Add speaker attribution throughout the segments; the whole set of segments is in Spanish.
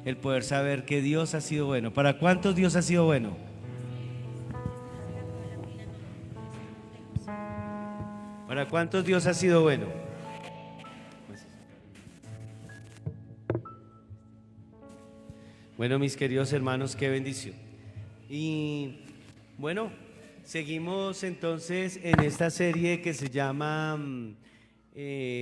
Speaker 1: el poder saber que Dios ha sido bueno. ¿Para cuántos Dios ha sido bueno? ¿Para cuántos Dios ha sido bueno? Bueno, mis queridos hermanos, qué bendición. Y bueno, seguimos entonces en esta serie que se llama,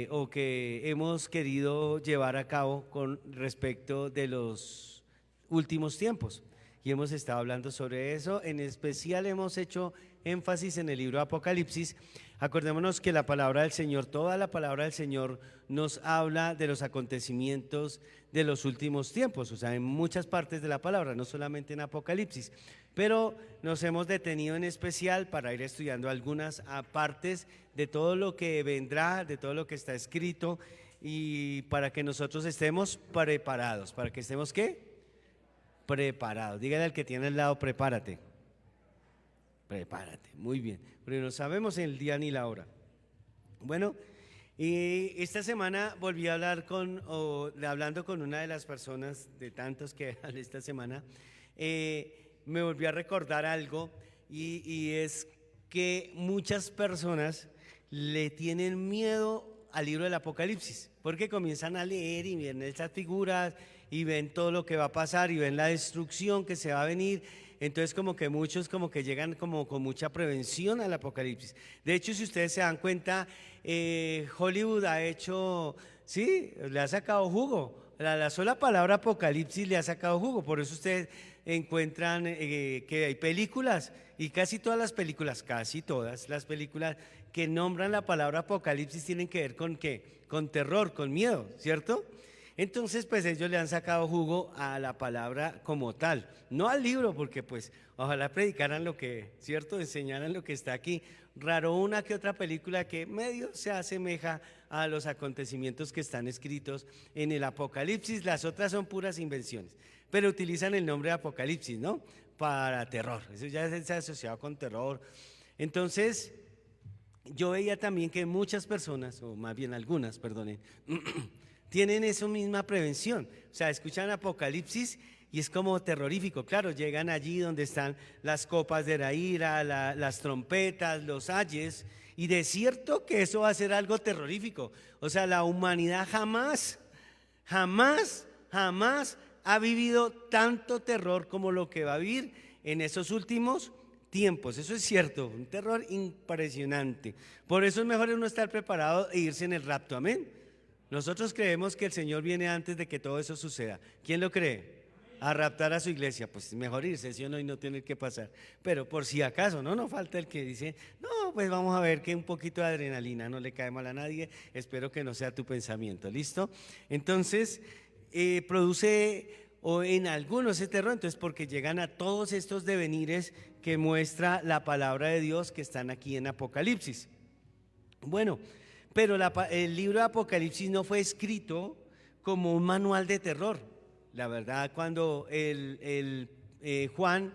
Speaker 1: o que hemos querido llevar a cabo con respecto de los últimos tiempos. Y hemos estado hablando sobre eso. En especial hemos hecho énfasis en el libro de Apocalipsis. Acordémonos que la palabra del Señor, toda la palabra del Señor nos habla de los acontecimientos de los últimos tiempos, o sea, en muchas partes de la palabra, no solamente en Apocalipsis. Pero nos hemos detenido en especial para ir estudiando algunas partes de todo lo que vendrá, de todo lo que está escrito, y para que nosotros estemos preparados. ¿Para que estemos qué? Preparados. Dígale al que tiene al lado, prepárate. Prepárate, muy bien, porque no sabemos el día ni la hora. Bueno, y esta semana volví a hablar hablando con una de las personas, de tantos que hablé esta semana, me volví a recordar algo, y es que muchas personas le tienen miedo al libro del Apocalipsis, porque comienzan a leer y ven estas figuras y ven todo lo que va a pasar y ven la destrucción que se va a venir. Entonces como que muchos como que llegan como con mucha prevención al Apocalipsis. De hecho, si ustedes se dan cuenta, Hollywood ha hecho, sí, le ha sacado jugo. La sola palabra Apocalipsis le ha sacado jugo. Por eso ustedes encuentran que hay películas, y casi todas las películas que nombran la palabra Apocalipsis tienen que ver con ¿qué? Con terror, con miedo, ¿cierto? Entonces, pues ellos le han sacado jugo a la palabra como tal, no al libro, porque pues ojalá predicaran lo que, ¿cierto? Enseñaran lo que está aquí. Raro una que otra película que medio se asemeja a los acontecimientos que están escritos en el Apocalipsis. Las otras son puras invenciones, pero utilizan el nombre de Apocalipsis, ¿no? Para terror, eso ya se ha asociado con terror. Entonces, yo veía también que muchas personas, o más bien algunas, perdonen, tienen esa misma prevención. O sea, escuchan Apocalipsis y es como terrorífico. Claro, llegan allí donde están las copas de la ira, las trompetas, los ayes, y de cierto que eso va a ser algo terrorífico. O sea, la humanidad jamás, jamás, jamás ha vivido tanto terror como lo que va a vivir en esos últimos tiempos. Eso es cierto, un terror impresionante. Por eso es mejor uno estar preparado e irse en el rapto, amén. Nosotros creemos que el Señor viene antes de que todo eso suceda. ¿Quién lo cree? A raptar a su iglesia. Pues mejor irse, ¿sí o no? Y no tener que pasar. Pero por si acaso, no falta el que dice, no, pues vamos a ver que un poquito de adrenalina no le cae mal a nadie. Espero que no sea tu pensamiento, ¿listo? Entonces, produce o en algunos ese terror, entonces porque llegan a todos estos devenires que muestra la palabra de Dios que están aquí en Apocalipsis. Bueno, pero el libro de Apocalipsis no fue escrito como un manual de terror. La verdad, cuando Juan,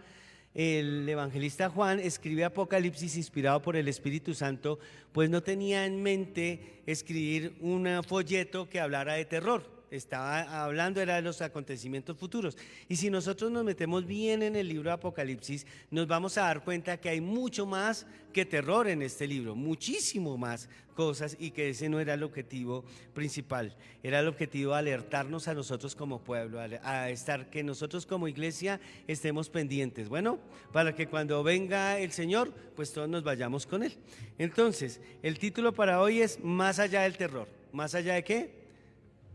Speaker 1: el evangelista Juan, escribe Apocalipsis inspirado por el Espíritu Santo, pues no tenía en mente escribir un folleto que hablara de terror. Estaba hablando era de los acontecimientos futuros. Y si nosotros nos metemos bien en el libro de Apocalipsis, nos vamos a dar cuenta que hay mucho más que terror en este libro, muchísimo más cosas, y que ese no era el objetivo principal. Era el objetivo alertarnos a nosotros como pueblo, a estar, que nosotros como iglesia estemos pendientes. Bueno, para que cuando venga el Señor, pues todos nos vayamos con Él. Entonces, el título para hoy es Más allá del terror. ¿Más allá de qué?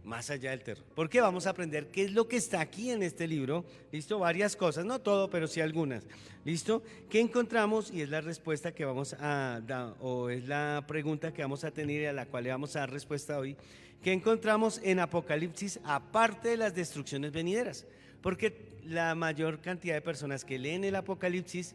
Speaker 1: Más allá del terror. Porque vamos a aprender qué es lo que está aquí en este libro. ¿Listo? Varias cosas, no todo, pero sí algunas. ¿Listo? ¿Qué encontramos? Y es la respuesta que vamos a dar, o es la pregunta que vamos a tener y a la cual le vamos a dar respuesta hoy. ¿Qué encontramos en Apocalipsis aparte de las destrucciones venideras? Porque la mayor cantidad de personas que leen el Apocalipsis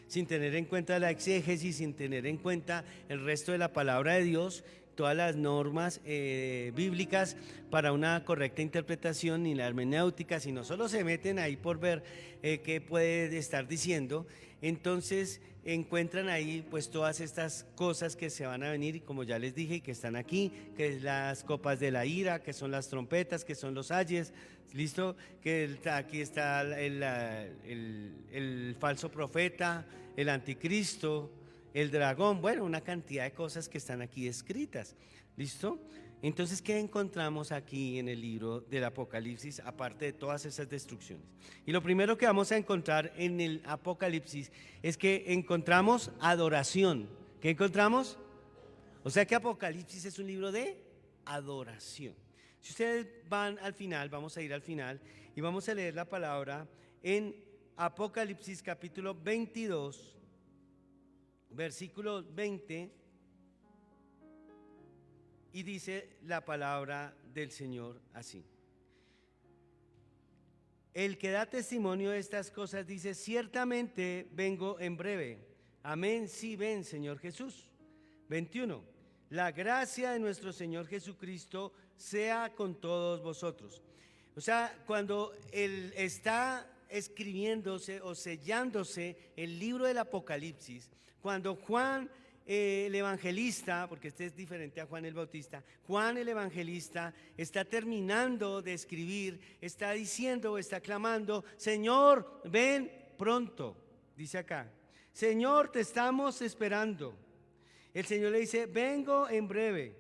Speaker 1: sin tener en cuenta la exégesis, sin tener en cuenta el resto de la palabra de Dios, todas las normas bíblicas para una correcta interpretación ni la hermenéutica, sino solo se meten ahí por ver qué puede estar diciendo. Entonces encuentran ahí pues todas estas cosas que se van a venir, y como ya les dije, que están aquí, que es las copas de la ira, que son las trompetas, que son los ayes, listo, que aquí está el falso profeta, el anticristo, el dragón, bueno, una cantidad de cosas que están aquí escritas, ¿listo? Entonces, ¿qué encontramos aquí en el libro del Apocalipsis, aparte de todas esas destrucciones? Y lo primero que vamos a encontrar en el Apocalipsis es que encontramos adoración. ¿Qué encontramos? O sea que Apocalipsis es un libro de adoración. Si ustedes van al final, vamos a ir al final y vamos a leer la palabra en Apocalipsis capítulo 22, versículo 20, y dice la palabra del Señor así: el que da testimonio de estas cosas dice, ciertamente vengo en breve. Amén, sí, ven, Señor Jesús. 21, la gracia de nuestro Señor Jesucristo sea con todos vosotros. O sea, cuando Él está escribiéndose o sellándose el libro del Apocalipsis, cuando Juan el evangelista, porque este es diferente a Juan el Bautista, Juan el evangelista está terminando de escribir, está diciendo, está clamando, Señor, ven pronto, dice acá, Señor, te estamos esperando. El Señor le dice, vengo en breve,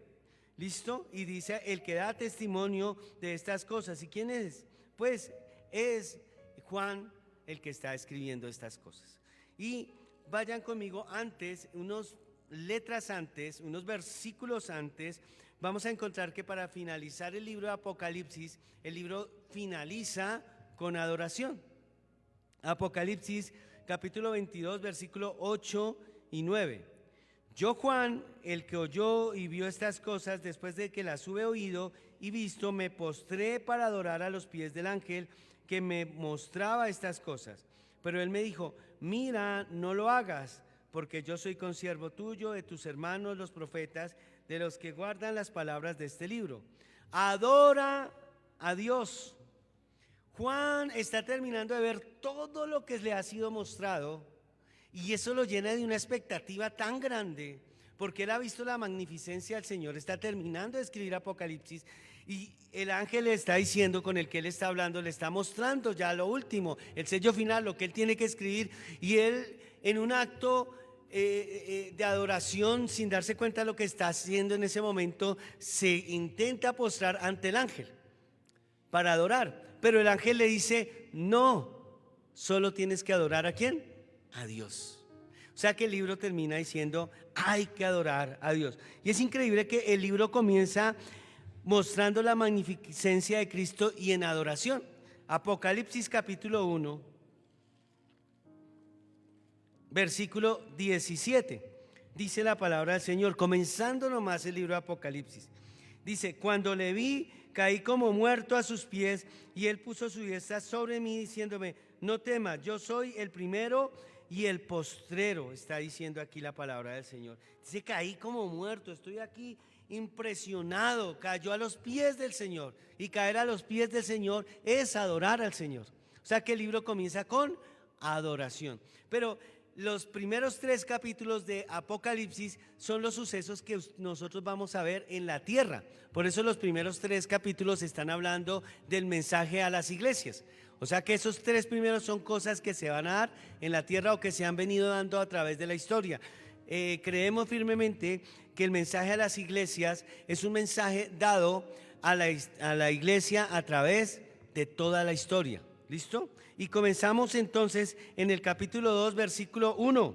Speaker 1: ¿listo? Y dice, el que da testimonio de estas cosas. ¿Y quién es? Pues es Juan el que está escribiendo estas cosas. Y vayan conmigo antes, unos letras antes, unos versículos antes, vamos a encontrar que para finalizar el libro de Apocalipsis, el libro finaliza con adoración. Apocalipsis capítulo 22, versículo 8 y 9. Yo, Juan, el que oyó y vio estas cosas, después de que las hube oído y visto, me postré para adorar a los pies del ángel que me mostraba estas cosas. Pero él me dijo, mira, no lo hagas, porque yo soy consiervo tuyo, de tus hermanos los profetas, de los que guardan las palabras de este libro. Adora a Dios. Juan está terminando de ver todo lo que le ha sido mostrado, y eso lo llena de una expectativa tan grande, porque él ha visto la magnificencia del Señor, está terminando de escribir Apocalipsis, y el ángel le está diciendo, con el que él está hablando, le está mostrando ya lo último, el sello final, lo que él tiene que escribir, y él en un acto de adoración, sin darse cuenta de lo que está haciendo en ese momento, se intenta postrar ante el ángel para adorar, pero el ángel le dice, no, solo tienes que adorar ¿a quién? A Dios. O sea que el libro termina diciendo, hay que adorar a Dios. Y es increíble que el libro comienza mostrando la magnificencia de Cristo y en adoración. Apocalipsis capítulo 1, versículo 17, dice la palabra del Señor, comenzando nomás el libro de Apocalipsis. Dice, cuando le vi, caí como muerto a sus pies, y él puso su diestra sobre mí, diciéndome, no temas, yo soy el primero y el postrero. Está diciendo aquí la palabra del Señor. Dice, caí como muerto, estoy aquí impresionado, cayó a los pies del Señor, y caer a los pies del Señor es adorar al Señor. O sea que el libro comienza con adoración. Pero los primeros 3 capítulos de Apocalipsis son los sucesos que nosotros vamos a ver en la tierra. Por eso los primeros 3 capítulos están hablando del mensaje a las iglesias. O sea que esos 3 primeros son cosas que se van a dar en la tierra o que se han venido dando a través de la historia. Creemos firmemente que el mensaje a las iglesias es un mensaje dado a la iglesia a través de toda la historia. ¿Listo? Y comenzamos entonces en el capítulo 2, versículo 1.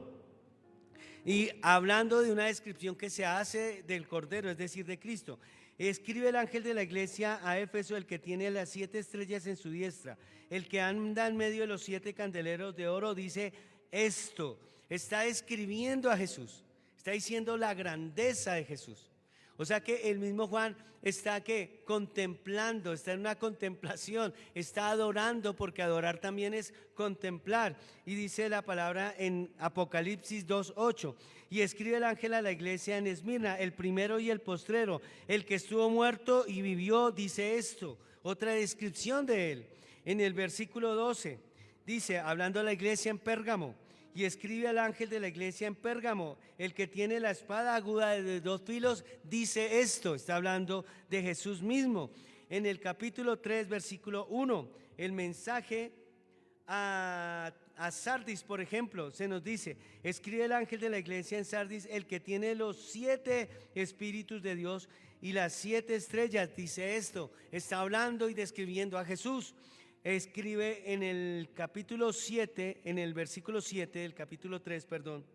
Speaker 1: Y hablando de una descripción que se hace del Cordero, es decir, de Cristo. Escribe el ángel de la iglesia a Éfeso, el que tiene las 7 estrellas en su diestra, el que anda en medio de los 7 candeleros de oro, dice esto. Está escribiendo a Jesús, está diciendo la grandeza de Jesús. O sea que el mismo Juan está que contemplando, está en una contemplación, está adorando, porque adorar también es contemplar. Y dice la palabra en Apocalipsis 2:8, y escribe el ángel a la iglesia en Esmirna, el primero y el postrero, el que estuvo muerto y vivió, dice esto. Otra descripción de él. En el versículo 12 dice, hablando a la iglesia en Pérgamo, y escribe al ángel de la iglesia en Pérgamo, el que tiene la espada aguda de 2 filos, dice esto. Está hablando de Jesús mismo. En el capítulo 3, versículo 1, el mensaje a Sardis, por ejemplo, se nos dice, escribe el ángel de la iglesia en Sardis, el que tiene los 7 espíritus de Dios y las 7 estrellas, dice esto. Está hablando y describiendo a Jesús. Escribe en el capítulo 7, en el versículo 7 del capítulo 3, perdón,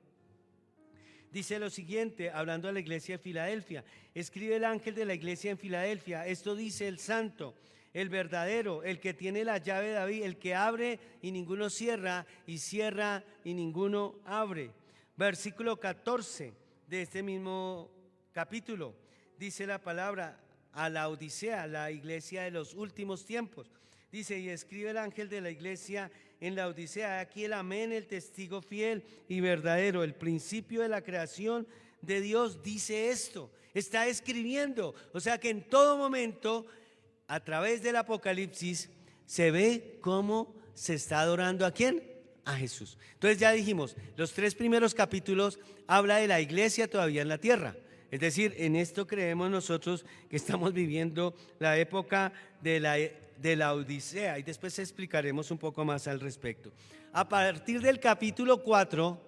Speaker 1: dice lo siguiente, hablando a la iglesia de Filadelfia, escribe el ángel de la iglesia en Filadelfia, esto dice el santo, el verdadero, el que tiene la llave de David, el que abre y ninguno cierra, y cierra y ninguno abre. Versículo 14 de este mismo capítulo, dice la palabra a la Odisea, la iglesia de los últimos tiempos. Dice, y escribe el ángel de la iglesia en la Odisea, aquí el amén, el testigo fiel y verdadero, el principio de la creación de Dios, dice esto. Está escribiendo, o sea que en todo momento, a través del Apocalipsis, se ve cómo se está adorando ¿a quién? A Jesús. Entonces ya dijimos, los 3 primeros capítulos habla de la iglesia todavía en la tierra. Es decir, en esto creemos nosotros que estamos viviendo la época de la Odisea, y después explicaremos un poco más al respecto. A partir del capítulo 4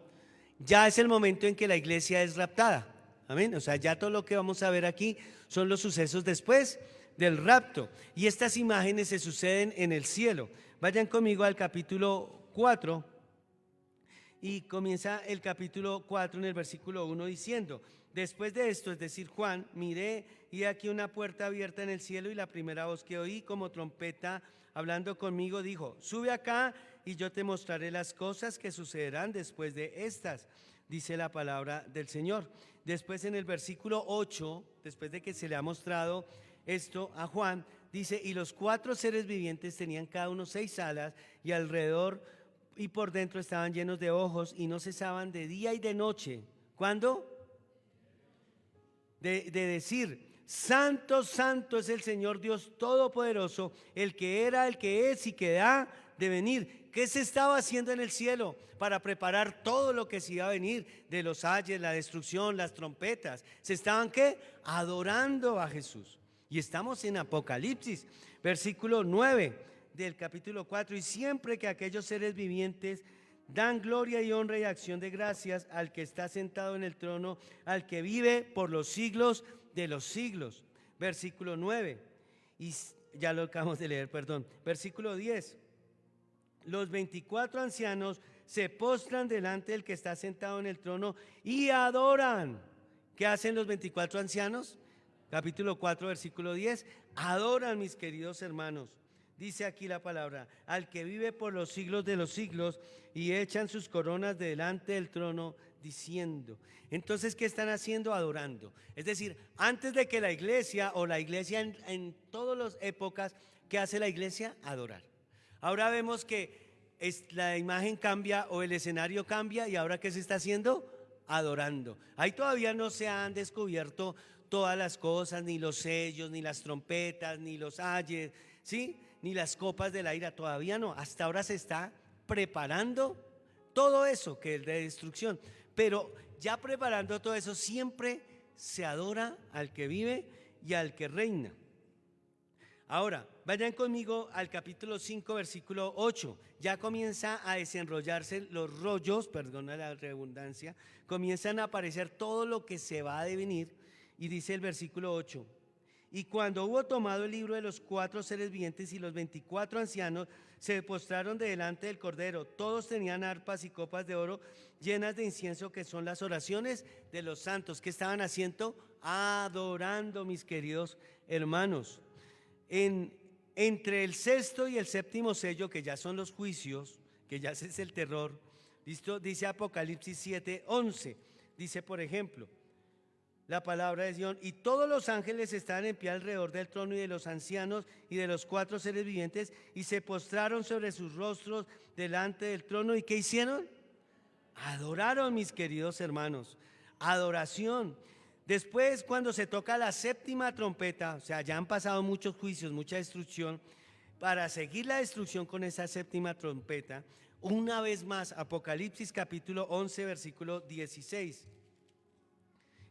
Speaker 1: ya es el momento en que la iglesia es raptada. Amén. O sea, ya todo lo que vamos a ver aquí son los sucesos después del rapto, y estas imágenes se suceden en el cielo. Vayan conmigo al capítulo 4, y comienza el capítulo 4 en el versículo 1 diciendo: después de esto, es decir, Juan, miré y aquí una puerta abierta en el cielo, y la primera voz que oí como trompeta hablando conmigo dijo: sube acá y yo te mostraré las cosas que sucederán después de estas, dice la palabra del Señor. Después en el versículo 8, después de que se le ha mostrado esto a Juan, dice: y los 4 seres vivientes tenían cada uno 6 alas, y alrededor y por dentro estaban llenos de ojos, y no cesaban de día y de noche. ¿Cuándo? De decir: santo, santo es el Señor Dios Todopoderoso, el que era, el que es y que ha de venir. ¿Qué se estaba haciendo en el cielo para preparar todo lo que se iba a venir? De los ayes, la destrucción, las trompetas. ¿Se estaban qué? Adorando a Jesús. Y estamos en Apocalipsis, versículo 9 del capítulo 4. Y siempre que aquellos seres vivientes dan gloria y honra y acción de gracias al que está sentado en el trono, al que vive por los siglos de los siglos. Versículo 9, y ya lo acabamos de leer, perdón. Versículo 10, los 24 ancianos se postran delante del que está sentado en el trono y adoran. ¿Qué hacen los 24 ancianos? Capítulo 4, versículo 10, adoran, mis queridos hermanos. Dice aquí la palabra: al que vive por los siglos de los siglos, y echan sus coronas delante del trono diciendo. Entonces, ¿qué están haciendo? Adorando. Es decir, antes de que la iglesia, o la iglesia en todas las épocas, ¿qué hace la iglesia? Adorar. Ahora vemos que la imagen cambia, o el escenario cambia, y ahora ¿qué se está haciendo? Adorando. Ahí todavía no se han descubierto todas las cosas, ni los sellos, ni las trompetas, ni los ayes, ¿sí? Ni las copas de la ira, todavía no. Hasta ahora se está preparando todo eso que es de destrucción, pero ya preparando todo eso, siempre se adora al que vive y al que reina. Ahora, vayan conmigo al capítulo 5, versículo 8. Ya comienza a desenrollarse los rollos, perdona la redundancia, comienzan a aparecer todo lo que se va a devenir, y dice el versículo 8: y cuando hubo tomado el libro de los 4 seres vivientes y los 24 ancianos, se postraron delante del Cordero. Todos tenían arpas y copas de oro llenas de incienso, que son las oraciones de los santos. ¿Qué estaban haciendo? Adorando, mis queridos hermanos. Entre el 6º y el 7º sello, que ya son los juicios, que ya es el terror, ¿listo? Dice Apocalipsis 7:11. Dice, por ejemplo, la palabra de Dios, y todos los ángeles estaban en pie alrededor del trono y de los ancianos y de los 4 seres vivientes, y se postraron sobre sus rostros delante del trono. ¿Y qué hicieron? Adoraron, mis queridos hermanos, adoración. Después, cuando se toca la séptima trompeta, o sea, ya han pasado muchos juicios, mucha destrucción, para seguir la destrucción con esa séptima trompeta, una vez más, Apocalipsis capítulo 11, versículo 16.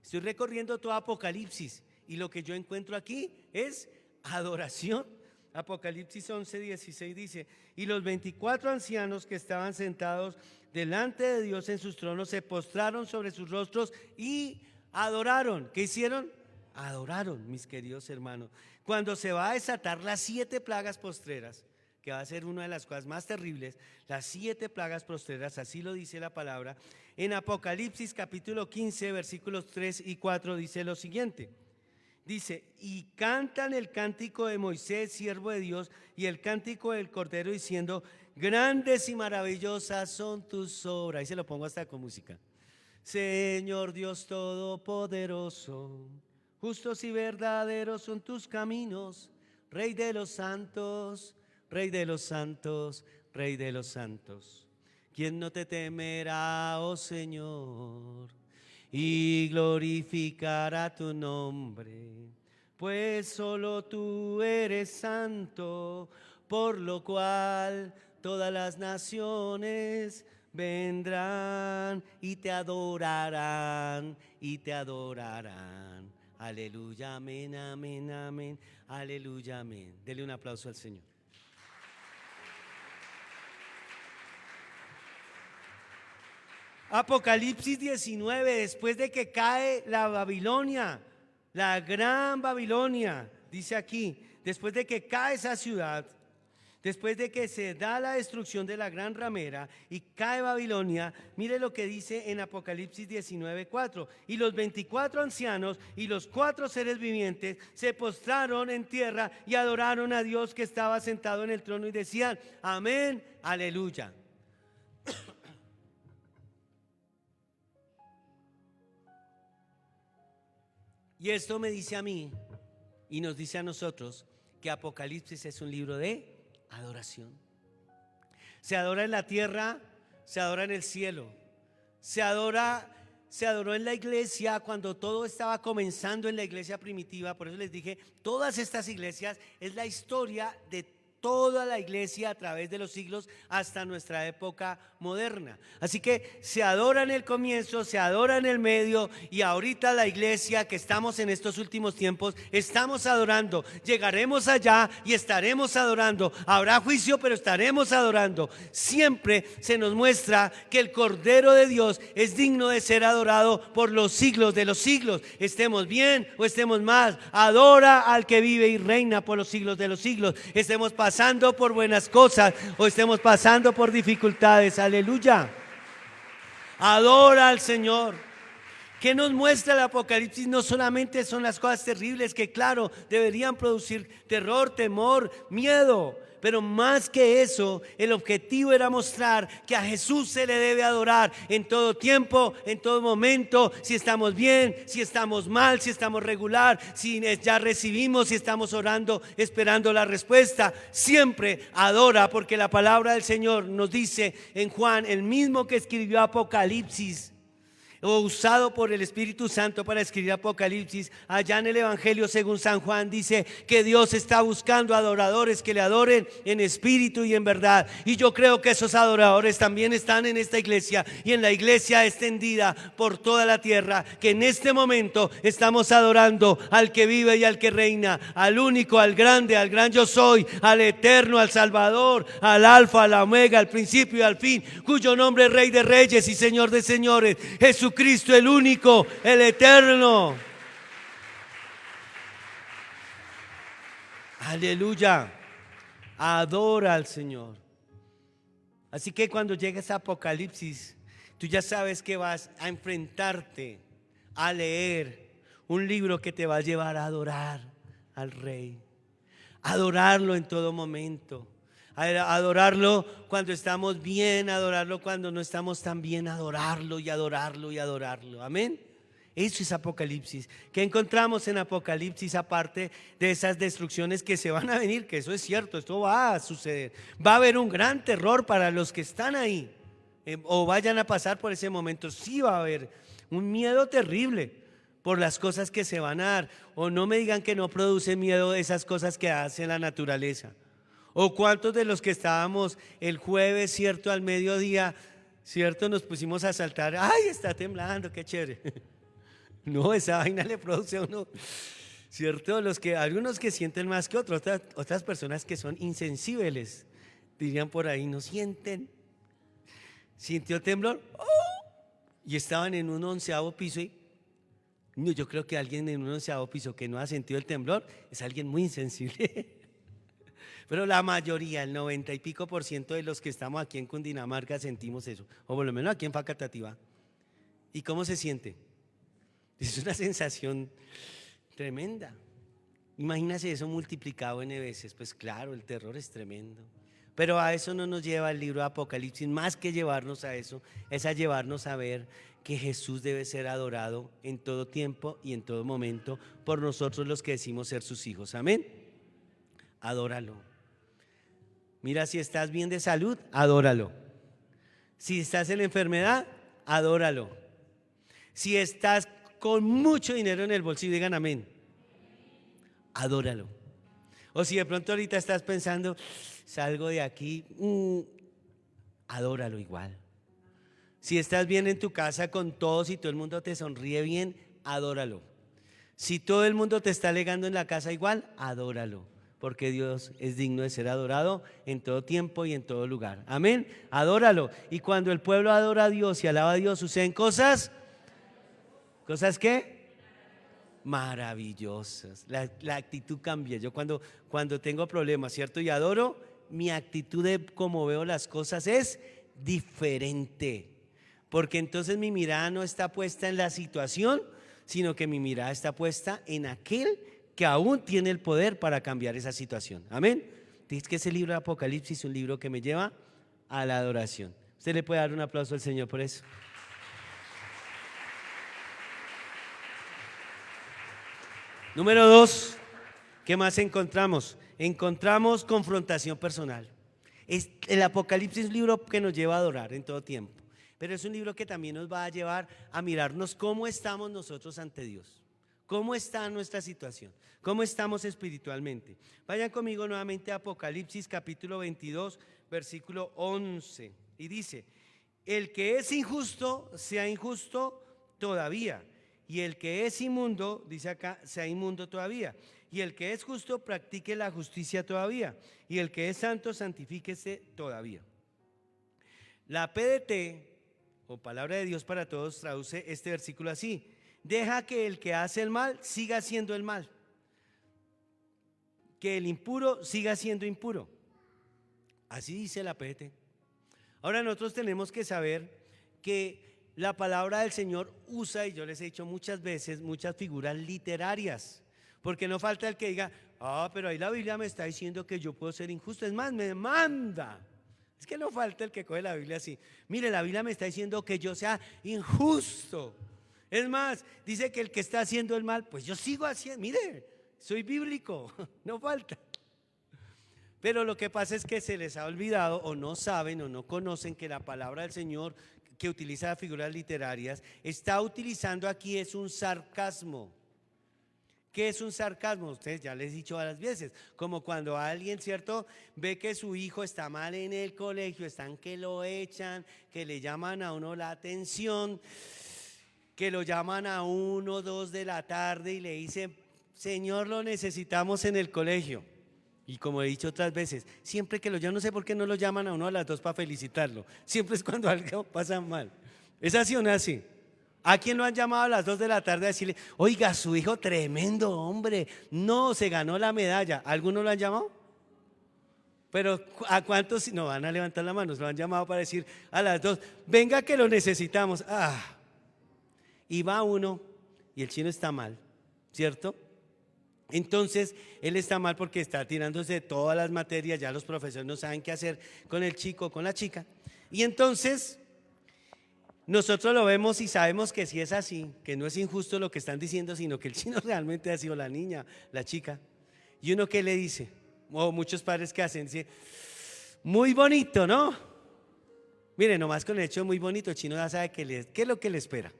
Speaker 1: Estoy recorriendo todo Apocalipsis y lo que yo encuentro aquí es adoración. Apocalipsis 11, 16 dice: y los 24 ancianos que estaban sentados delante de Dios en sus tronos se postraron sobre sus rostros y adoraron. ¿Qué hicieron? Adoraron, mis queridos hermanos. Cuando se va a desatar las 7 plagas postreras, que va a ser una de las cosas más terribles, las 7 plagas postreras, así lo dice la palabra, en Apocalipsis capítulo 15, versículos 3 y 4 dice lo siguiente. Dice: y cantan el cántico de Moisés, siervo de Dios, y el cántico del Cordero, diciendo: grandes y maravillosas son tus obras. Ahí se lo pongo hasta con música. Señor Dios todopoderoso, justos y verdaderos son tus caminos, Rey de los santos, Rey de los santos, Rey de los santos. ¿Quién no te temerá, oh Señor, y glorificará tu nombre? Pues solo tú eres santo, por lo cual todas las naciones vendrán y te adorarán, y te adorarán. Aleluya, amén, amén, amén, aleluya, amén. Dele un aplauso al Señor. Apocalipsis 19, después de que cae la Babilonia, la gran Babilonia, dice aquí, después de que cae esa ciudad, después de que se da la destrucción de la gran ramera y cae Babilonia, mire lo que dice en Apocalipsis 19, 4. Y los 24 ancianos y los 4 seres vivientes se postraron en tierra y adoraron a Dios que estaba sentado en el trono y decían: amén, aleluya. Y esto me dice a mí y nos dice a nosotros que Apocalipsis es un libro de adoración. Se adora en la tierra, se adora en el cielo, se adoró en la iglesia cuando todo estaba comenzando en la iglesia primitiva. Por eso les dije, todas estas iglesias es la historia de toda la iglesia a través de los siglos hasta nuestra época moderna. Así que se adora en el comienzo, se adora en el medio, y ahorita la iglesia que estamos en estos últimos tiempos estamos adorando. Llegaremos allá y estaremos adorando. Habrá juicio, pero estaremos adorando. Siempre se nos muestra que el Cordero de Dios es digno de ser adorado por los siglos de los siglos. Estemos bien o estemos mal, adora al que vive y reina por los siglos de los siglos. Estemos pasando por buenas cosas o estemos pasando por dificultades, aleluya. Adora al Señor. ¿Qué nos muestra el Apocalipsis? No solamente son las cosas terribles que, claro, deberían producir terror, temor, miedo, pero más que eso, el objetivo era mostrar que a Jesús se le debe adorar en todo tiempo, en todo momento, si estamos bien, si estamos mal, si estamos regular, si ya recibimos, si estamos orando, esperando la respuesta. Siempre adora, porque la palabra del Señor nos dice en Juan, el mismo que escribió Apocalipsis, o usado por el Espíritu Santo para escribir Apocalipsis, allá en el Evangelio según San Juan, dice que Dios está buscando adoradores que le adoren en espíritu y en verdad. Y yo creo que esos adoradores también están en esta iglesia y en la iglesia extendida por toda la tierra, que en este momento estamos adorando al que vive y al que reina, al único, al grande, al gran yo soy, al eterno, al Salvador, al alfa, al omega, al principio y al fin, cuyo nombre es Rey de reyes y Señor de señores, Jesucristo, el único, el eterno. Aleluya. Adora al Señor. Así que cuando llegues a Apocalipsis, tú ya sabes que vas a enfrentarte a leer un libro que te va a llevar a adorar al Rey, adorarlo en todo momento, adorarlo cuando estamos bien, adorarlo cuando no estamos tan bien, adorarlo y adorarlo y adorarlo. Amén. Eso es Apocalipsis. ¿Qué encontramos en Apocalipsis aparte de esas destrucciones que se van a venir? Que eso es cierto, esto va a suceder. Va a haber un gran terror para los que están ahí o vayan a pasar por ese momento. Sí va a haber un miedo terrible por las cosas que se van a dar. O no me digan que no produce miedo esas cosas que hace la naturaleza. O cuántos de los que estábamos el jueves, cierto, al mediodía, cierto, nos pusimos a saltar. Ay, está temblando, qué chévere. No, esa vaina le produce a uno, ¿cierto? Algunos que sienten más que otros, otras personas que son insensibles, dirían por ahí, no sienten. ¿Sintió temblor? ¡Oh! Y estaban en un 11º piso y no, yo creo que alguien en un 11º piso que no ha sentido el temblor es alguien muy insensible. Pero la mayoría, el 90 y pico % de los que estamos aquí en Cundinamarca sentimos eso, o por lo menos aquí en Facatativá. ¿Y cómo se siente? Es una sensación tremenda. Imagínase eso multiplicado N veces. Pues claro, el terror es tremendo. Pero a eso no nos lleva el libro de Apocalipsis. Más que llevarnos a eso, es a llevarnos a ver que Jesús debe ser adorado en todo tiempo y en todo momento por nosotros los que decimos ser sus hijos. Amén. Adóralo. Mira, si estás bien de salud, adóralo. Si estás en la enfermedad, adóralo. Si estás con mucho dinero en el bolsillo, digan amén. Adóralo. O si de pronto ahorita estás pensando, salgo de aquí, adóralo igual. Si estás bien en tu casa con todos y todo el mundo te sonríe bien, adóralo. Si todo el mundo te está alegando en la casa igual, adóralo. Porque Dios es digno de ser adorado en todo tiempo y en todo lugar. Amén. Adóralo. Y cuando el pueblo adora a Dios y alaba a Dios, suceden cosas. ¿Cosas qué? Maravillosas. La actitud cambia. Yo cuando tengo problemas, ¿cierto? Y adoro, mi actitud de cómo veo las cosas es diferente. Porque entonces mi mirada no está puesta en la situación, sino que mi mirada está puesta en aquel que aún tiene el poder para cambiar esa situación. Amén. Dice que ese libro de Apocalipsis es un libro que me lleva a la adoración. Usted le puede dar un aplauso al Señor por eso. Número 2, ¿qué más encontramos? Encontramos confrontación personal. El Apocalipsis es un libro que nos lleva a adorar en todo tiempo, pero es un libro que también nos va a llevar a mirarnos cómo estamos nosotros ante Dios, cómo está nuestra situación, cómo estamos espiritualmente. Vayan conmigo nuevamente a Apocalipsis capítulo 22, versículo 11, y dice: el que es injusto, sea injusto todavía. Y el que es inmundo, dice acá, sea inmundo todavía. Y el que es justo, practique la justicia todavía. Y el que es santo, santifíquese todavía. La PDT, o Palabra de Dios para Todos, traduce este versículo así: deja que el que hace el mal siga haciendo el mal, que el impuro siga siendo impuro. Así dice la PDT. Ahora nosotros tenemos que saber que la palabra del Señor usa, y yo les he dicho muchas veces, muchas figuras literarias, porque no falta el que diga: pero ahí la Biblia me está diciendo que yo puedo ser injusto, es más, me manda. Es que no falta el que coge la Biblia así: mire, la Biblia me está diciendo que yo sea injusto. Es más, dice que el que está haciendo el mal, pues yo sigo haciendo, mire, soy bíblico, no falta. Pero lo que pasa es que se les ha olvidado, o no saben o no conocen, que la palabra del Señor, que utiliza figuras literarias, está utilizando aquí es un sarcasmo. ¿Qué es un sarcasmo? Ustedes ya les he dicho varias veces, como cuando alguien, ¿cierto?, ve que su hijo está mal en el colegio, están que lo echan, que le llaman a uno la atención, que lo llaman a 1 o 2 de la tarde y le dicen: Señor, lo necesitamos en el colegio. Y como he dicho otras veces, siempre que yo no sé por qué no lo llaman a uno a las 2 para felicitarlo. Siempre es cuando algo pasa mal. ¿Es así o no es así? ¿A quién lo han llamado a las 2 de la tarde a decirle: oiga, su hijo tremendo hombre, no, se ganó la medalla? ¿Alguno lo han llamado? Pero ¿a cuántos? No van a levantar la mano, lo han llamado para decir a las 2: venga que lo necesitamos. Y va uno y el chino está mal, ¿cierto? Entonces él está mal porque está tirándose de todas las materias, ya los profesores no saben qué hacer con el chico o con la chica. Y entonces Nosotros lo vemos y sabemos que sí es así, que no es injusto lo que están diciendo, sino que el chino realmente ha sido la niña, la chica. ¿Y uno qué le dice? O muchos padres que hacen, dice, muy bonito, ¿no? Mire, nomás con el hecho de muy bonito, el chino ya sabe qué es lo que le espera.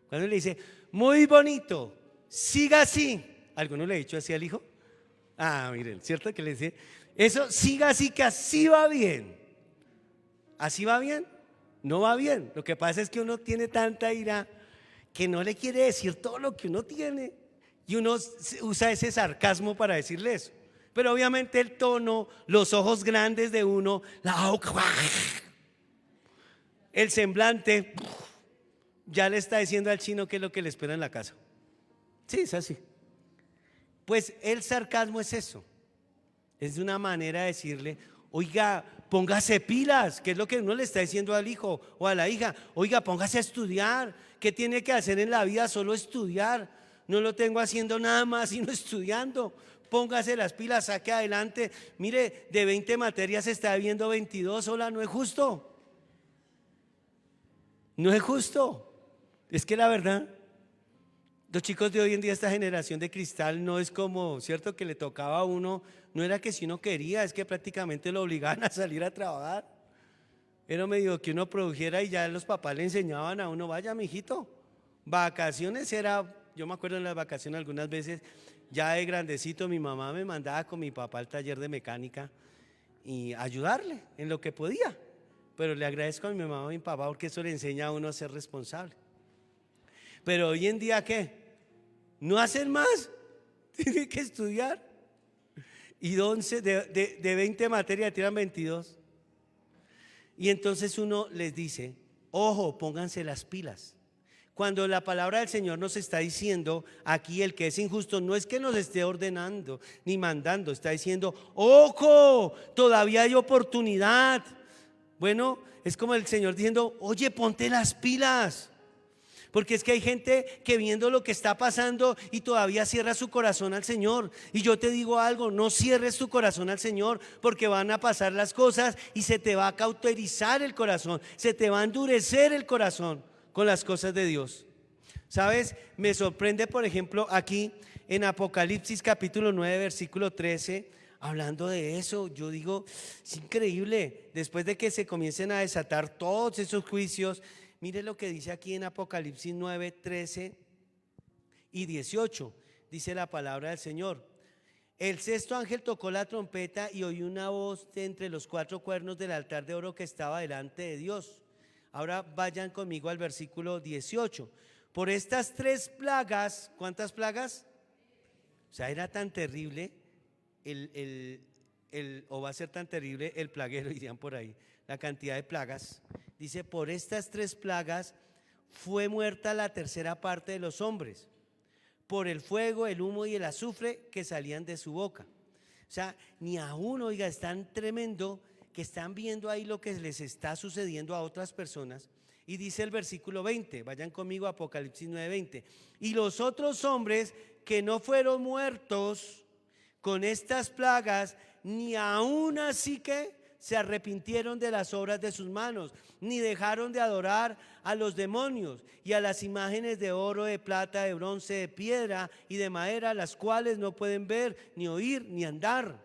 Speaker 1: Cuando le dice, muy bonito, siga así. ¿Alguno le ha dicho así al hijo? Ah, miren, ¿cierto? Que le dice, eso siga así, que así va bien. ¿Así va bien? No va bien. Lo que pasa es que uno tiene tanta ira que no le quiere decir todo lo que uno tiene. Y uno usa ese sarcasmo para decirle eso. Pero obviamente el tono, los ojos grandes de uno, la boca, el semblante, ya le está diciendo al chino qué es lo que le espera en la casa. Sí, es así. Pues el sarcasmo es eso. Es una manera de decirle, oiga, póngase pilas, que es lo que uno le está diciendo al hijo o a la hija. Oiga, póngase a estudiar. ¿Qué tiene que hacer en la vida? Solo estudiar. No lo tengo haciendo nada más sino estudiando. Póngase las pilas, saque adelante. Mire, de 20 materias está viendo 22. Hola, no es justo. No es justo. Es que la verdad, los chicos de hoy en día, esta generación de cristal, no es como, ¿cierto? Que le tocaba a uno, no era que si uno quería, es que prácticamente lo obligaban a salir a trabajar. Era medio que uno produjera y ya los papás le enseñaban a uno, vaya mijito, vacaciones era, yo me acuerdo en las vacaciones algunas veces, ya de grandecito mi mamá me mandaba con mi papá al taller de mecánica y ayudarle en lo que podía. Pero le agradezco a mi mamá y a mi papá porque eso le enseña a uno a ser responsable. Pero hoy en día, ¿qué? No hacen más, tienen que estudiar. Y de 20 materias tiran 22. Y entonces uno les dice, ojo, pónganse las pilas. Cuando la palabra del Señor nos está diciendo aquí, el que es injusto no es que nos esté ordenando ni mandando, está diciendo, ojo, todavía hay oportunidad. Bueno, es como el Señor diciendo, oye, ponte las pilas. Porque es que hay gente que viendo lo que está pasando y todavía cierra su corazón al Señor. Y yo te digo algo, no cierres tu corazón al Señor, porque van a pasar las cosas y se te va a cauterizar el corazón, se te va a endurecer el corazón con las cosas de Dios. ¿Sabes? Me sorprende, por ejemplo, aquí en Apocalipsis capítulo 9, versículo 13, hablando de eso. Yo digo, es increíble, después de que se comiencen a desatar todos esos juicios. Mire lo que dice aquí en Apocalipsis 9, 13 y 18. Dice la palabra del Señor. El sexto ángel tocó la trompeta y oí una voz de entre los 4 cuernos del altar de oro que estaba delante de Dios. Ahora vayan conmigo al versículo 18. Por estas 3 plagas, ¿cuántas plagas? O sea, era tan terrible o va a ser tan terrible el plaguero, dirían por ahí, la cantidad de plagas. Dice, por estas 3 plagas fue muerta la tercera parte de los hombres, por el fuego, el humo y el azufre que salían de su boca. O sea, ni aún, oiga, es tan tremendo que están viendo ahí lo que les está sucediendo a otras personas. Y dice el versículo 20, vayan conmigo a Apocalipsis 9:20. Y los otros hombres que no fueron muertos con estas plagas, ni aún así que se arrepintieron de las obras de sus manos, ni dejaron de adorar a los demonios y a las imágenes de oro, de plata, de bronce, de piedra y de madera, las cuales no pueden ver, ni oír, ni andar.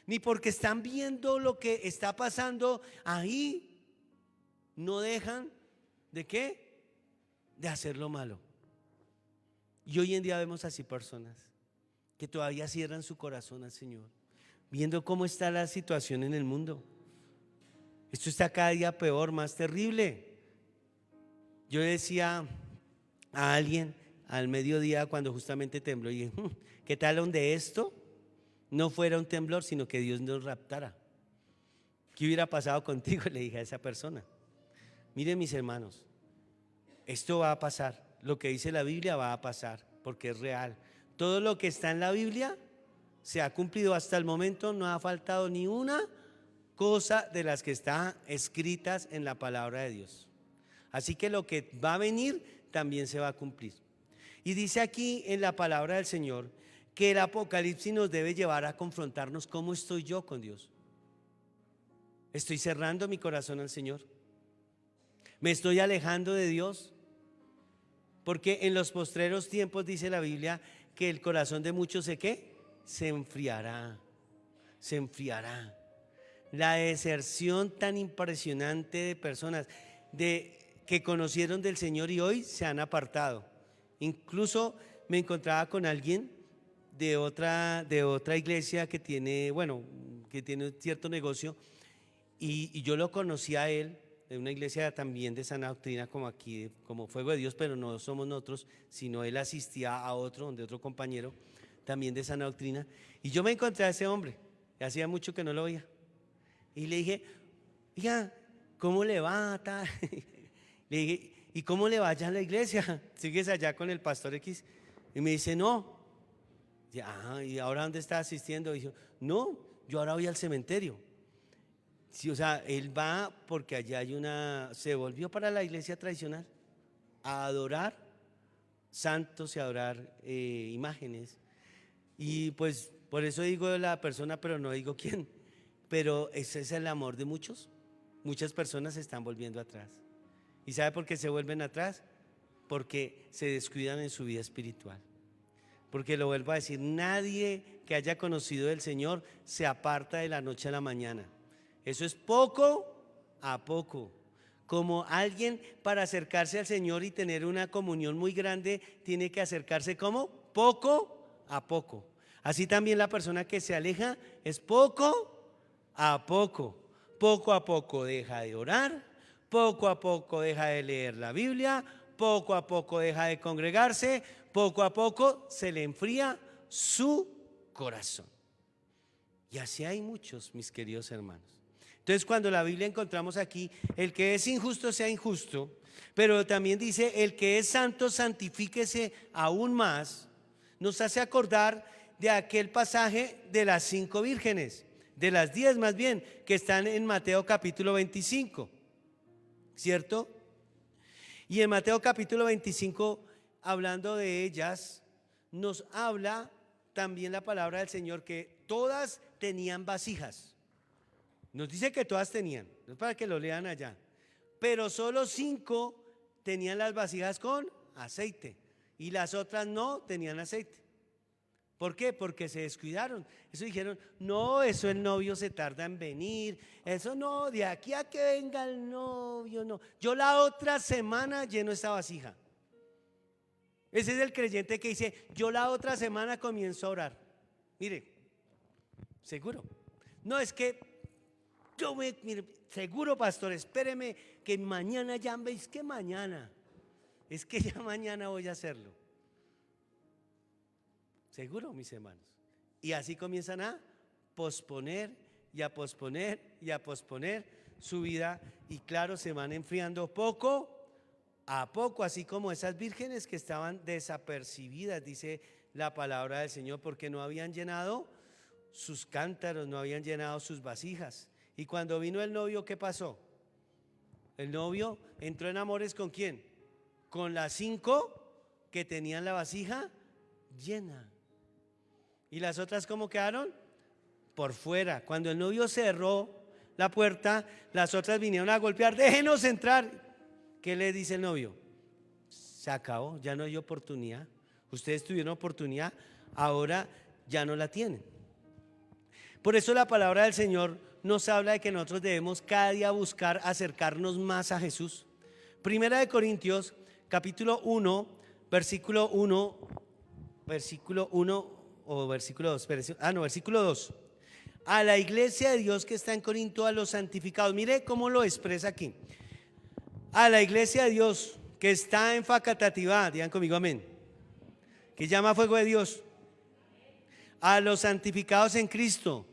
Speaker 1: Ni porque están viendo lo que está pasando ahí, no dejan ¿de qué? De hacer lo malo. Y hoy en día vemos así personas que todavía cierran su corazón al Señor, viendo cómo está la situación en el mundo. Esto está cada día peor, más terrible. Yo decía a alguien al mediodía cuando justamente tembló, y dije, ¿qué tal donde esto no fuera un temblor, sino que Dios nos raptara? ¿Qué hubiera pasado contigo? Le dije a esa persona. Miren, mis hermanos, esto va a pasar. Lo que dice la Biblia va a pasar, porque es real. Todo lo que está en la Biblia se ha cumplido hasta el momento. No ha faltado ni una cosa de las que están escritas en la palabra de Dios. Así que lo que va a venir también se va a cumplir. Y dice aquí en la palabra del Señor que el Apocalipsis nos debe llevar a confrontarnos. ¿Cómo estoy yo con Dios? ¿Estoy cerrando mi corazón al Señor? ¿Me estoy alejando de Dios? Porque en los postreros tiempos dice la Biblia que el corazón de muchos ¿qué? Se enfriará, se enfriará. La deserción tan impresionante de personas que conocieron del Señor y hoy se han apartado. Incluso me encontraba con alguien de otra iglesia que tiene, que tiene cierto negocio y yo lo conocí a él, de una iglesia también de sana doctrina como aquí, como Fuego de Dios, pero no somos nosotros, sino él asistía a otro, donde otro compañero, también de sana doctrina, y yo me encontré a ese hombre, hacía mucho que no lo veía, y le dije, oiga, ¿cómo le va? Le dije, ¿y cómo le va allá en la iglesia? ¿Sigues allá con el pastor X? Y me dice, no. ¿Y ahora dónde está asistiendo? Y yo, no, yo ahora voy al cementerio. Sí, o sea, él va porque allá se volvió para la iglesia tradicional a adorar santos y a adorar imágenes. Y pues por eso digo la persona, pero no digo quién. Pero ese es el amor de muchos. Muchas personas se están volviendo atrás. ¿Y sabe por qué se vuelven atrás? Porque se descuidan en su vida espiritual. Porque lo vuelvo a decir, nadie que haya conocido del Señor se aparta de la noche a la mañana. Eso es poco a poco. Como alguien para acercarse al Señor y tener una comunión muy grande tiene que acercarse como poco a poco. Así también la persona que se aleja es poco a poco. Poco a poco deja de orar, poco a poco deja de leer la Biblia, poco a poco deja de congregarse, poco a poco se le enfría su corazón. Y así hay muchos, mis queridos hermanos. Entonces, cuando la Biblia encontramos aquí, el que es injusto sea injusto, pero también dice, el que es santo santifíquese aún más, nos hace acordar de aquel pasaje de las 5 vírgenes, de las 10 más bien, que están en Mateo capítulo 25, ¿cierto? Y en Mateo capítulo 25, hablando de ellas, nos habla también la palabra del Señor que todas tenían vasijas. Nos dice que todas tenían, no es para que lo lean allá, pero solo 5 tenían las vasijas con aceite y las otras no tenían aceite. ¿Por qué? Porque se descuidaron. Eso dijeron, no, eso el novio se tarda en venir, eso no, de aquí a que venga el novio, no. Yo la otra semana lleno esta vasija. Ese es el creyente que dice, yo la otra semana comienzo a orar. Mire, seguro. No, es que mire, seguro, pastor, espéreme que mañana ya veis que mañana. Es que ya mañana voy a hacerlo. Seguro, mis hermanos. Y así comienzan a posponer y a posponer y a posponer su vida. Y claro, se van enfriando poco a poco, así como esas vírgenes que estaban desapercibidas, dice la palabra del Señor, porque no habían llenado sus cántaros, no habían llenado sus vasijas. Y cuando vino el novio, ¿qué pasó? El novio entró en amores ¿con quién? Con las 5 que tenían la vasija llena. ¿Y las otras cómo quedaron? Por fuera. Cuando el novio cerró la puerta, las otras vinieron a golpear, déjenos entrar. ¿Qué le dice el novio? Se acabó, ya no hay oportunidad. Ustedes tuvieron oportunidad, ahora ya no la tienen. Por eso la palabra del Señor nos habla de que nosotros debemos cada día buscar acercarnos más a Jesús. Primera de Corintios, capítulo 1, versículo 1 o versículo 2, versículo 2. A la iglesia de Dios que está en Corinto, a los santificados. Mire cómo lo expresa aquí. A la iglesia de Dios que está en Facatativá, digan conmigo amén, que llama Fuego de Dios. A los santificados en Cristo,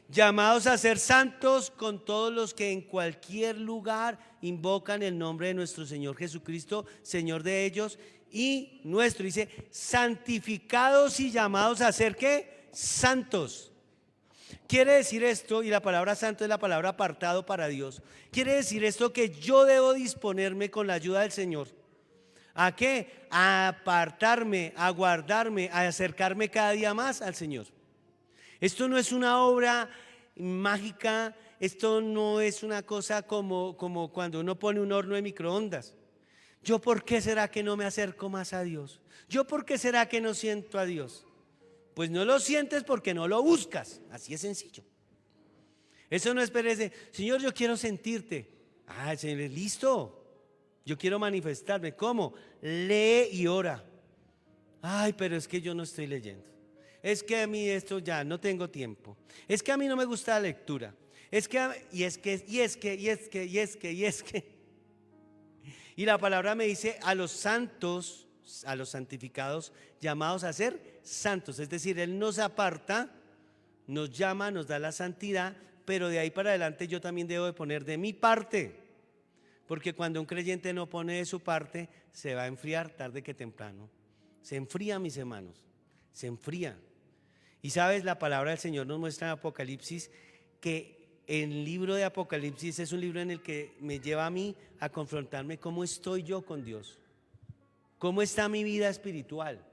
Speaker 1: llamados a ser santos con todos los que en cualquier lugar invocan el nombre de nuestro Señor Jesucristo, Señor de ellos y nuestro. Dice, santificados y llamados a ser ¿qué? Santos. Quiere decir esto, y la palabra santo es la palabra apartado para Dios. Quiere decir esto que yo debo disponerme con la ayuda del Señor. ¿A qué? A apartarme, a guardarme, a acercarme cada día más al Señor. Esto no es una obra mágica, esto no es una cosa como cuando uno pone un horno de microondas. ¿Yo por qué será que no me acerco más a Dios? ¿Yo por qué será que no siento a Dios? Pues no lo sientes porque no lo buscas. Así es sencillo. Eso no es perece. Señor, yo quiero sentirte. Ah, Señor, listo. Yo quiero manifestarme. ¿Cómo? Lee y ora. Ay, pero es que yo no estoy leyendo. Es que a mí esto ya no tengo tiempo. Es que a mí no me gusta la lectura. Es que, y es que. Y la palabra me dice a los santos, a los santificados, llamados a ser santos. Es decir, Él nos aparta, nos llama, nos da la santidad, pero de ahí para adelante yo también debo de poner de mi parte. Porque cuando un creyente no pone de su parte, se va a enfriar tarde que temprano. Se enfría, mis hermanos, se enfría. Y sabes, la palabra del Señor nos muestra en Apocalipsis que el libro de Apocalipsis es un libro en el que me lleva a mí a confrontarme cómo estoy yo con Dios, cómo está mi vida espiritual.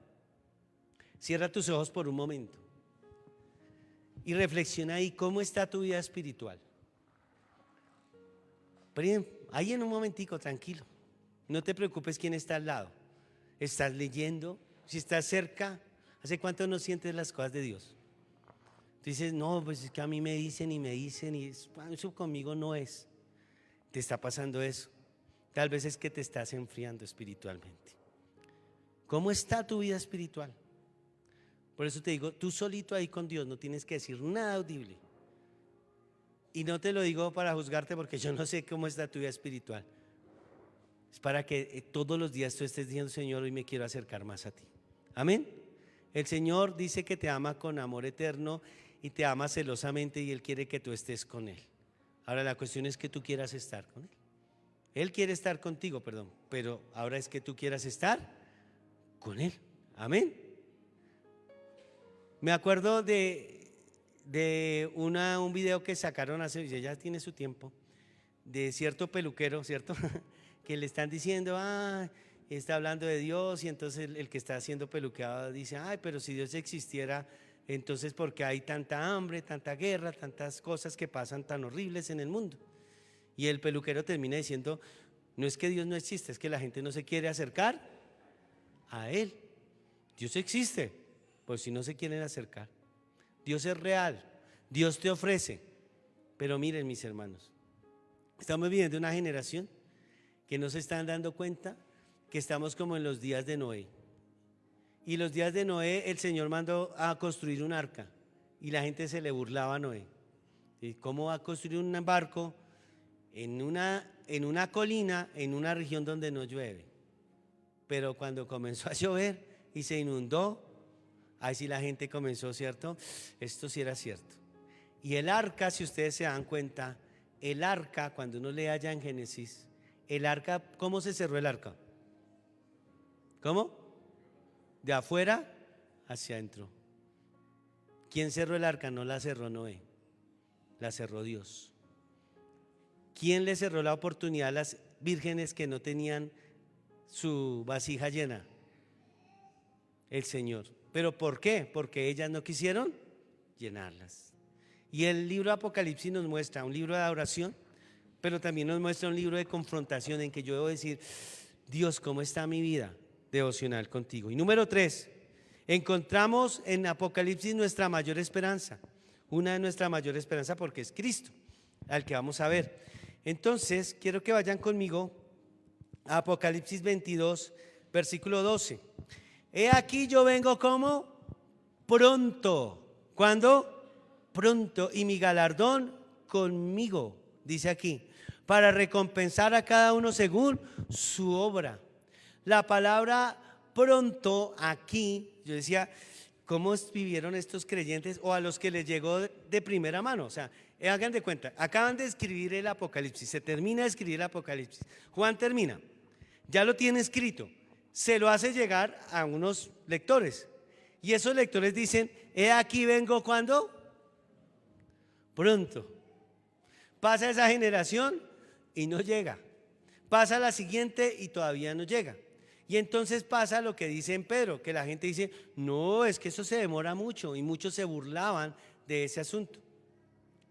Speaker 1: Cierra tus ojos por un momento y reflexiona ahí cómo está tu vida espiritual. Pero ahí en un momentico, tranquilo, no te preocupes quién está al lado. ¿Estás leyendo? Si estás cerca, ¿hace cuánto no sientes las cosas de Dios? Dices, no, pues es que a mí me dicen y eso conmigo no es. Te está pasando eso. Tal vez es que te estás enfriando espiritualmente. ¿Cómo está tu vida espiritual? Por eso te digo, tú solito ahí con Dios no tienes que decir nada audible. Y no te lo digo para juzgarte porque yo no sé cómo está tu vida espiritual. Es para que todos los días tú estés diciendo, Señor, hoy me quiero acercar más a ti. Amén. El Señor dice que te ama con amor eterno y te ama celosamente y Él quiere que tú estés con Él. Ahora la cuestión es que tú quieras estar con Él. Él quiere estar contigo, perdón, pero ahora es que tú quieras estar con Él. Amén. Me acuerdo de un video que sacaron hace, ya tiene su tiempo, de cierto peluquero, ¿cierto? Que le están diciendo, está hablando de Dios, y entonces el que está siendo peluqueado dice, ay, pero si Dios existiera, entonces ¿por qué hay tanta hambre, tanta guerra, tantas cosas que pasan tan horribles en el mundo? Y el peluquero termina diciendo, no es que Dios no existe, es que la gente no se quiere acercar a Él. Dios existe, pues si no se quieren acercar. Dios es real, Dios te ofrece. Pero miren, mis hermanos, estamos viviendo una generación que no se están dando cuenta que estamos como en los días de Noé. Y los días de Noé el Señor mandó a construir un arca y la gente se le burlaba a Noé. ¿Y cómo va a construir un barco en una colina, en una región donde no llueve? Pero cuando comenzó a llover y se inundó, ahí sí la gente comenzó, ¿cierto? Esto sí era cierto. Y el arca, si ustedes se dan cuenta, el arca, cuando uno lee allá en Génesis, el arca, ¿cómo se cerró el arca? ¿Cómo? De afuera hacia adentro. ¿Quién cerró el arca? No la cerró Noé, la cerró Dios. ¿Quién le cerró la oportunidad a las vírgenes que no tenían su vasija llena? El Señor. ¿Pero por qué? Porque ellas no quisieron llenarlas. Y el libro de Apocalipsis nos muestra un libro de adoración, pero también nos muestra un libro de confrontación en que yo debo decir, Dios, ¿cómo está mi vida devocional contigo? Y número 3, encontramos en Apocalipsis nuestra mayor esperanza, una de nuestras mayores esperanzas, porque es Cristo, al que vamos a ver. Entonces, quiero que vayan conmigo a Apocalipsis 22, versículo 12. He aquí yo vengo como pronto. ¿Cuándo? Pronto. Y mi galardón conmigo, dice aquí, para recompensar a cada uno según su obra. La palabra pronto aquí, yo decía, ¿cómo vivieron estos creyentes o a los que les llegó de primera mano? O sea, hagan de cuenta, acaban de escribir el Apocalipsis, se termina de escribir el Apocalipsis. Juan termina, ya lo tiene escrito, se lo hace llegar a unos lectores. Y esos lectores dicen, he aquí vengo cuando pronto. Pasa esa generación y no llega. Pasa la siguiente y todavía no llega. Y entonces pasa lo que dice en Pedro, que la gente dice, no, es que eso se demora mucho. Y muchos se burlaban de ese asunto,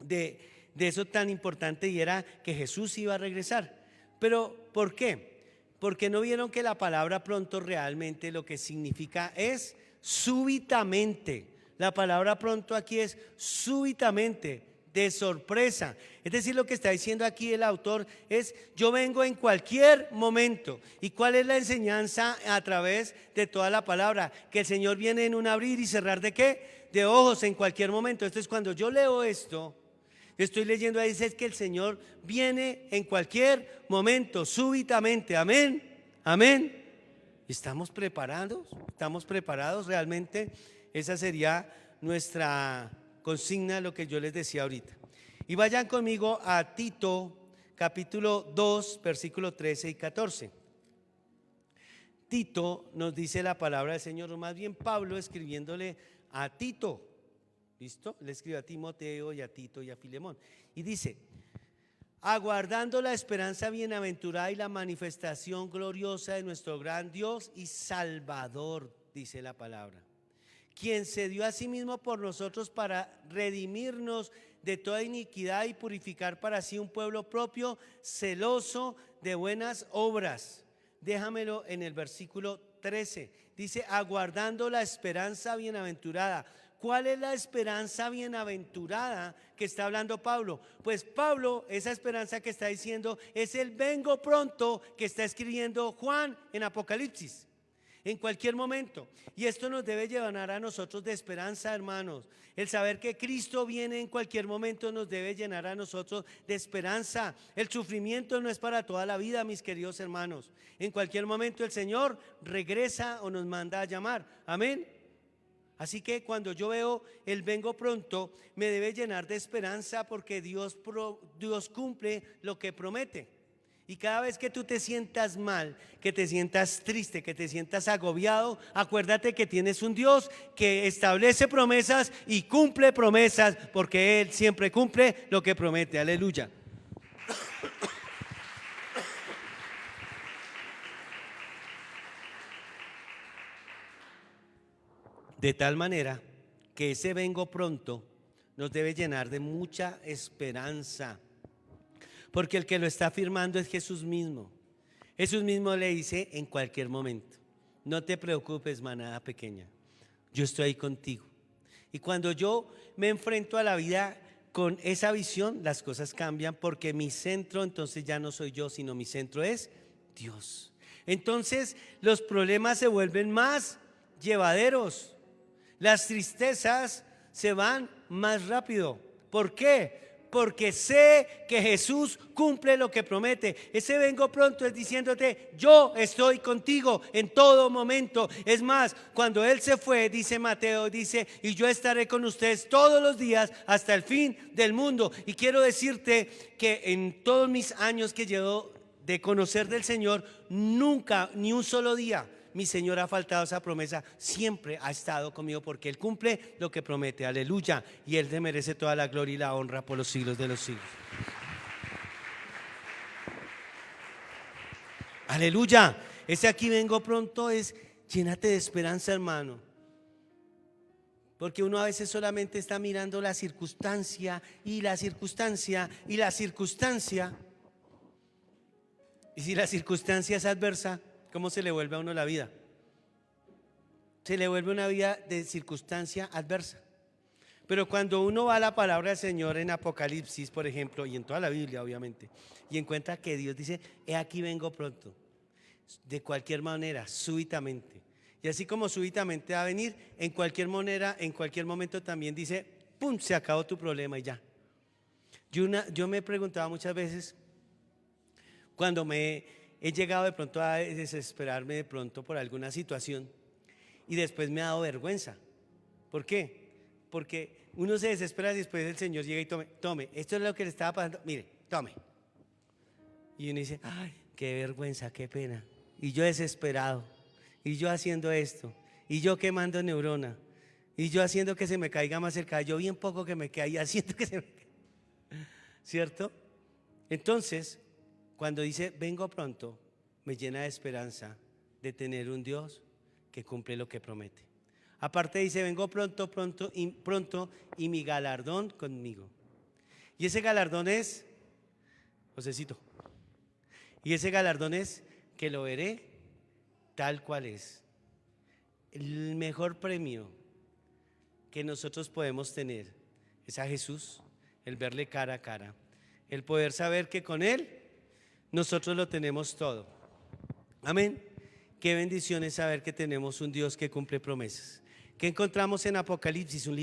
Speaker 1: de de eso tan importante, y era que Jesús iba a regresar. Pero ¿por qué? Porque no vieron que la palabra pronto realmente lo que significa es súbitamente. La palabra pronto aquí es súbitamente, de sorpresa. Es decir, lo que está diciendo aquí el autor es: yo vengo en cualquier momento. ¿Y cuál es la enseñanza a través de toda la palabra? Que el Señor viene en un abrir y cerrar ¿de qué? De ojos, en cualquier momento. Entonces, cuando yo leo esto, estoy leyendo ahí, dice que el Señor viene en cualquier momento, súbitamente. Amén, amén. ¿Estamos preparados? ¿Estamos preparados realmente? Esa sería nuestra consigna, lo que yo les decía ahorita. Y vayan conmigo a Tito, capítulo 2, versículo 13 y 14. Tito nos dice la palabra del Señor, o más bien Pablo escribiéndole a Tito. ¿Listo? Le escribe a Timoteo y a Tito y a Filemón. Y dice: aguardando la esperanza bienaventurada y la manifestación gloriosa de nuestro gran Dios y Salvador, dice la palabra, quien se dio a sí mismo por nosotros para redimirnos de toda iniquidad y purificar para sí un pueblo propio, celoso de buenas obras. Déjamelo en el versículo 13. Dice: aguardando la esperanza bienaventurada. ¿Cuál es la esperanza bienaventurada que está hablando Pablo? Pues Pablo, esa esperanza que está diciendo es el vengo pronto que está escribiendo Juan en Apocalipsis. En cualquier momento. Y esto nos debe llevar a nosotros de esperanza, hermanos. El saber que Cristo viene en cualquier momento nos debe llenar a nosotros de esperanza. El sufrimiento no es para toda la vida, mis queridos hermanos. En cualquier momento el Señor regresa o nos manda a llamar. Amén. Así que cuando yo veo el vengo pronto, me debe llenar de esperanza, porque Dios cumple lo que promete. Y cada vez que tú te sientas mal, que te sientas triste, que te sientas agobiado, acuérdate que tienes un Dios que establece promesas y cumple promesas, porque Él siempre cumple lo que promete. Aleluya. De tal manera que ese vengo pronto nos debe llenar de mucha esperanza, porque el que lo está afirmando es Jesús mismo. Jesús mismo le dice en cualquier momento: no te preocupes, manada pequeña, yo estoy ahí contigo. Y cuando yo me enfrento a la vida con esa visión, las cosas cambian, porque mi centro entonces ya no soy yo, sino mi centro es Dios. Entonces los problemas se vuelven más llevaderos, las tristezas se van más rápido. ¿Por qué? Porque sé que Jesús cumple lo que promete. Ese vengo pronto es diciéndote: yo estoy contigo en todo momento. Es más, cuando Él se fue, dice Mateo, dice: y yo estaré con ustedes todos los días hasta el fin del mundo. Y quiero decirte que en todos mis años que llevo de conocer del Señor, nunca, ni un solo día, mi Señor ha faltado esa promesa. Siempre ha estado conmigo, porque Él cumple lo que promete. Aleluya. Y Él te merece toda la gloria y la honra por los siglos de los siglos. Aleluya. Ese aquí vengo pronto es: llénate de esperanza, hermano. Porque uno a veces solamente está mirando la circunstancia y la circunstancia y la circunstancia. Y si la circunstancia es adversa, ¿cómo se le vuelve a uno la vida? Se le vuelve una vida de circunstancia adversa. Pero cuando uno va a la palabra del Señor en Apocalipsis, por ejemplo, y en toda la Biblia obviamente, y encuentra que Dios dice: he aquí vengo pronto, de cualquier manera, súbitamente. Y así como súbitamente va a venir, en cualquier manera, en cualquier momento también dice: ¡pum!, se acabó tu problema y ya. Yo me he preguntado muchas veces, cuando he llegado de pronto a desesperarme de pronto por alguna situación, y después me ha dado vergüenza. ¿Por qué? Porque uno se desespera y después el Señor llega y tome, esto es lo que le estaba pasando, mire, tome. Y uno dice: ay, qué vergüenza, qué pena. Y yo desesperado, y yo haciendo esto, y yo quemando neurona, y yo haciendo que se me caiga más el cabello, bien poco que me cae, haciendo que se me caiga. ¿Cierto? Entonces, cuando dice vengo pronto, me llena de esperanza de tener un Dios que cumple lo que promete. Aparte dice: vengo pronto, pronto y mi galardón conmigo. Y ese galardón es, Josecito, y ese galardón es que lo veré tal cual es. El mejor premio que nosotros podemos tener es a Jesús, el verle cara a cara, el poder saber que con Él nosotros lo tenemos todo. Amén. Qué bendición es saber que tenemos un Dios que cumple promesas. ¿Qué encontramos en Apocalipsis? Un